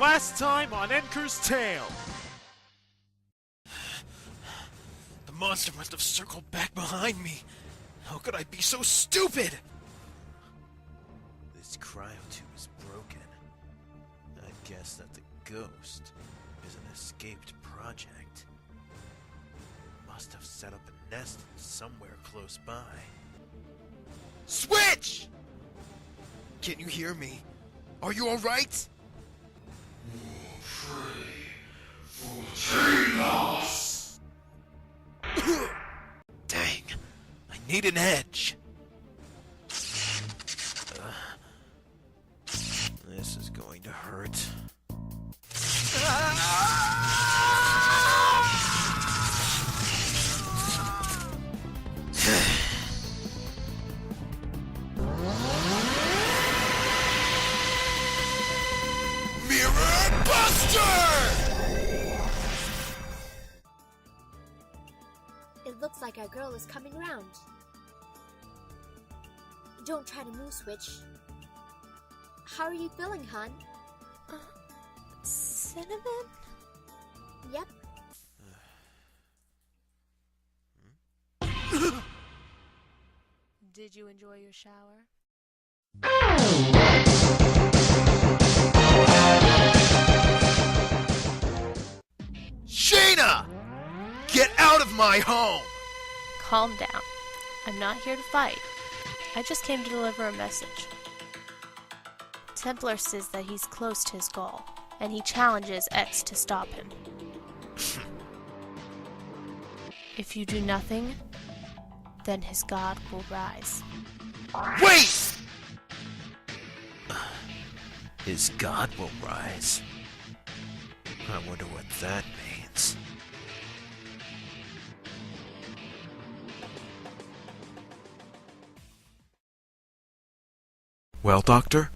Last time on Enker's Tale. The monster must have circled back behind me. How could I be so stupid? This cryotube is broken. I guess that the ghost is an escaped project. Must have set up a nest somewhere close by. Switch! Can you hear me? Are you alright? Dang, I need an edge. This is going to hurt. Mirror Buster! It looks like our girl is coming round. Don't try to move, Switch. How are you feeling, hon? Cinnamon? Yep. Did you enjoy your shower? Shayna! Get out of my home! Calm down. I'm not here to fight. I just came to deliver a message. Templar says that he's close to his goal, and he challenges X to stop him. If you do nothing, then his god will rise. Wait! His god will rise. I wonder what that means. Well, Doctor?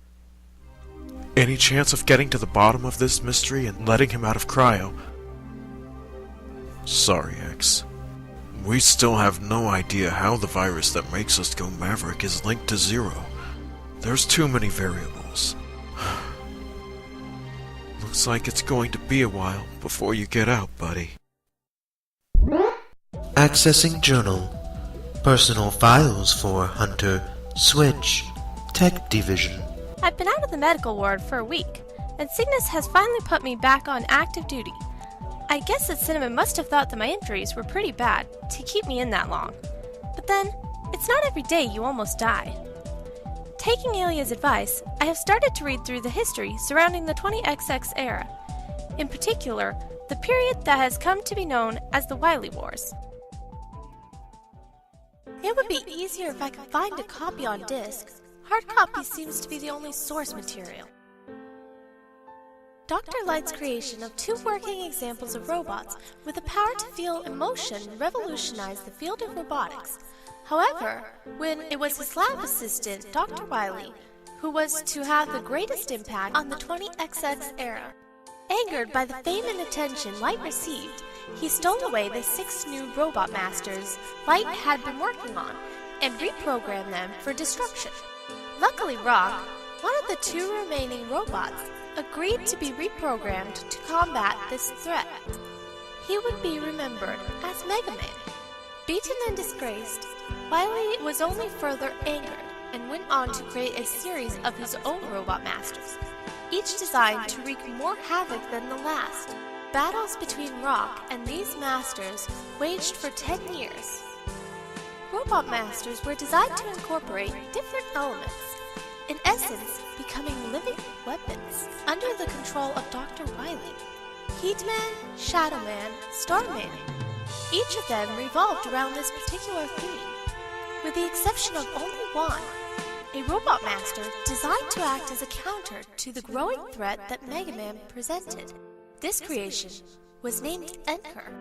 Any chance of getting to the bottom of this mystery and letting him out of cryo? Sorry, X. We still have no idea how the virus that makes us go Maverick is linked to Zero. There's too many variables. Looks like it's going to be a while before you get out, buddy. Accessing journal. Personal files for Hunter Switch. Tech Division. I've been out of the medical ward for a week, and sickness has finally put me back on active duty. I guess that Cinnamon must have thought that my injuries were pretty bad to keep me in that long. But then, it's not every day you almost die. Taking Alia's advice, I have started to read through the history surrounding the 20XX era. In particular, the period that has come to be known as the Wily Wars. It would be easier if I could find a copy on disc. Hard copy seems to be the only source material. Dr. Light's creation of 2 working examples of robots with the power to feel emotion revolutionized the field of robotics. However, when it was his lab assistant, Dr. Wily, who was to have the greatest impact on the 20XX era. Angered by the fame and attention Light received, he stole away the 6 new robot masters Light had been working on and reprogrammed them for destruction. Luckily, Rock, one of the 2 remaining robots, agreed to be reprogrammed to combat this threat. He would be remembered as Mega Man. Beaten and disgraced, Wily was only further angered and went on to create a series of his own robot masters, each designed to wreak more havoc than the last. Battles between Rock and these masters waged for 10 years. Robot masters were designed to incorporate different elements, in essence, becoming living weapons under the control of Dr. Wily. Heatman, Shadowman, Starman. Each of them revolved around this particular theme, with the exception of only one, a robot master designed to act as a counter to the growing threat that Mega Man presented. This creation was named Enker.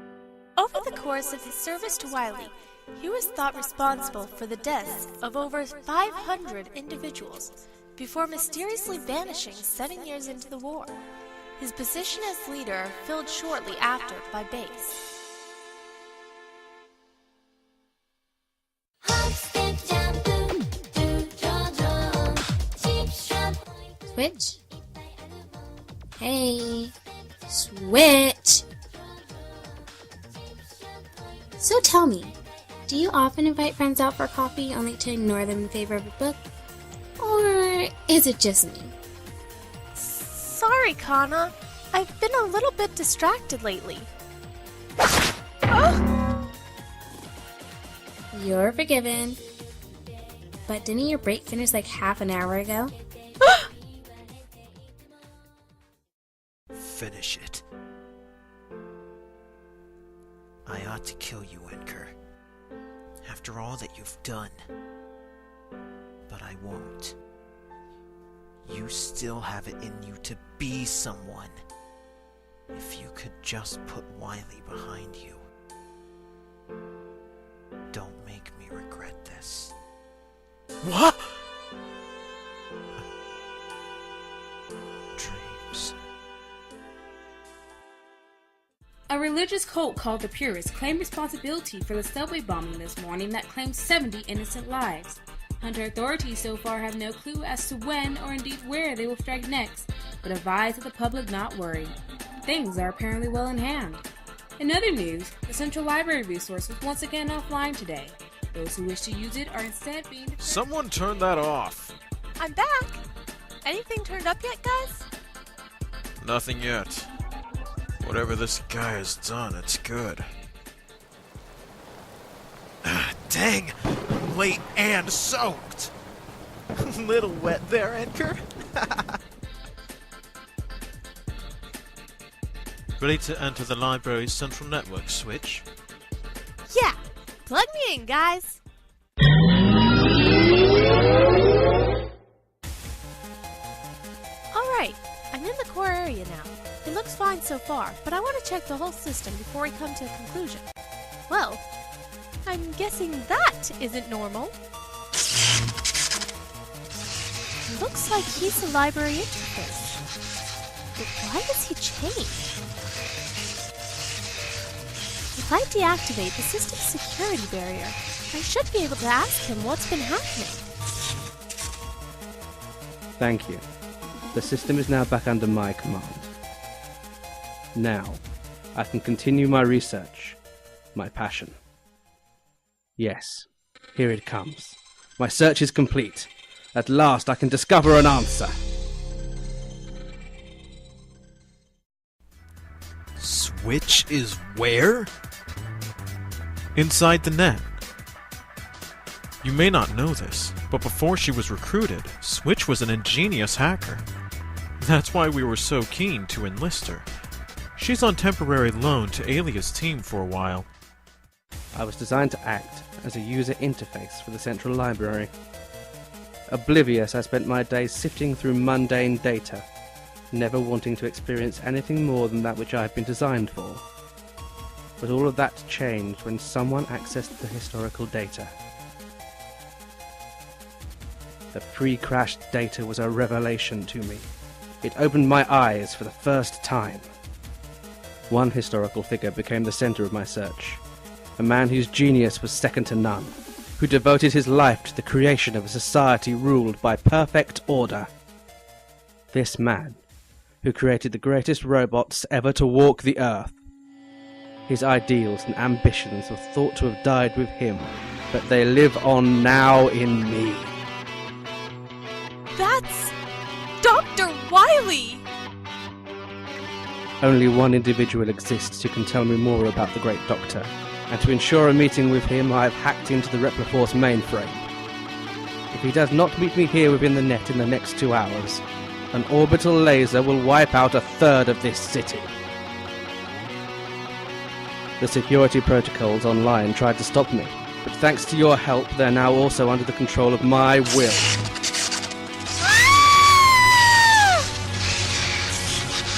Over the course of his service to Wily, he was thought responsible for the deaths of over 500 individuals before mysteriously vanishing 7 years into the war. His position as leader filled shortly after by Base. Switch? Hey, Switch! So tell me, do you often invite friends out for coffee only to ignore them in favor of a book? Or is it just me? Sorry, Kana. I've been a little bit distracted lately. You're forgiven. But didn't your break finish like half an hour ago? Finish it. I ought to kill you, Enker. After all that you've done. But I won't. You still have it in you to be someone. If you could just put Wily behind you. Don't make me regret this. What? Dreams. A religious cult called the Purists claimed responsibility for the subway bombing this morning that claimed 70 innocent lives. Hunter authorities so far have no clue as to when or indeed where they will strike next, but advise that the public not worry. Things are apparently well in hand. In other news, the Central Library resource was once again offline today. Those who wish to use it are instead being... Someone turn that off. I'm back. Anything turned up yet, guys? Nothing yet. Whatever this guy has done, it's good. Dang! I'm late and soaked! Little wet there, Enker. Ready to enter the library's central network, Switch? Yeah. Plug me in, guys. Alright, I'm in the core area now. It looks fine so far, but I want to check the whole system before we come to a conclusion. Well, I'm guessing that isn't normal. Looks like he's the library interface. But why does he change? If I deactivate the system's security barrier, I should be able to ask him what's been happening. Thank you. The system is now back under my command. Now, I can continue my research, my passion. Yes, here it comes. My search is complete. At last I can discover an answer. Switch is where? Inside the net. You may not know this, but before she was recruited, Switch was an ingenious hacker. That's why we were so keen to enlist her. She's on temporary loan to Alia's team for a while. I was designed to act as a user interface for the Central Library. Oblivious, I spent my days sifting through mundane data, never wanting to experience anything more than that which I had been designed for. But all of that changed when someone accessed the historical data. The pre-crashed data was a revelation to me. It opened my eyes for the first time. One historical figure became the center of my search. A man whose genius was second to none, who devoted his life to the creation of a society ruled by perfect order. This man, who created the greatest robots ever to walk the earth. His ideals and ambitions were thought to have died with him, but they live on now in me. That's Dr. Wily! Only one individual exists who can tell me more about the Great Doctor, and to ensure a meeting with him I have hacked into the Repliforce mainframe. If he does not meet me here within the net in the next 2 hours, an orbital laser will wipe out a third of this city. The security protocols online tried to stop me, but thanks to your help they're now also under the control of my will.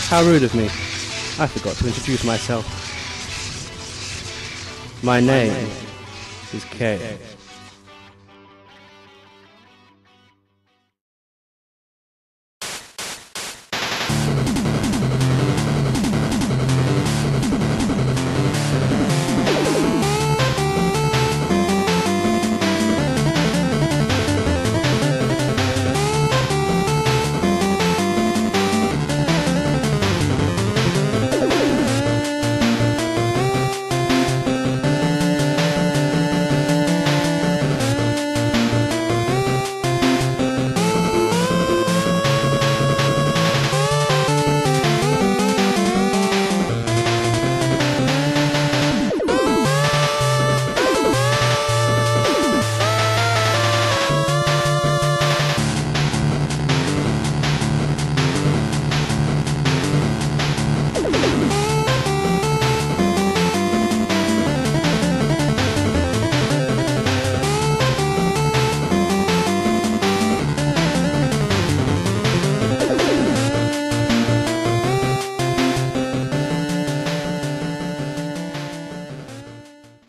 How rude of me. I forgot to introduce myself. My name is Kay.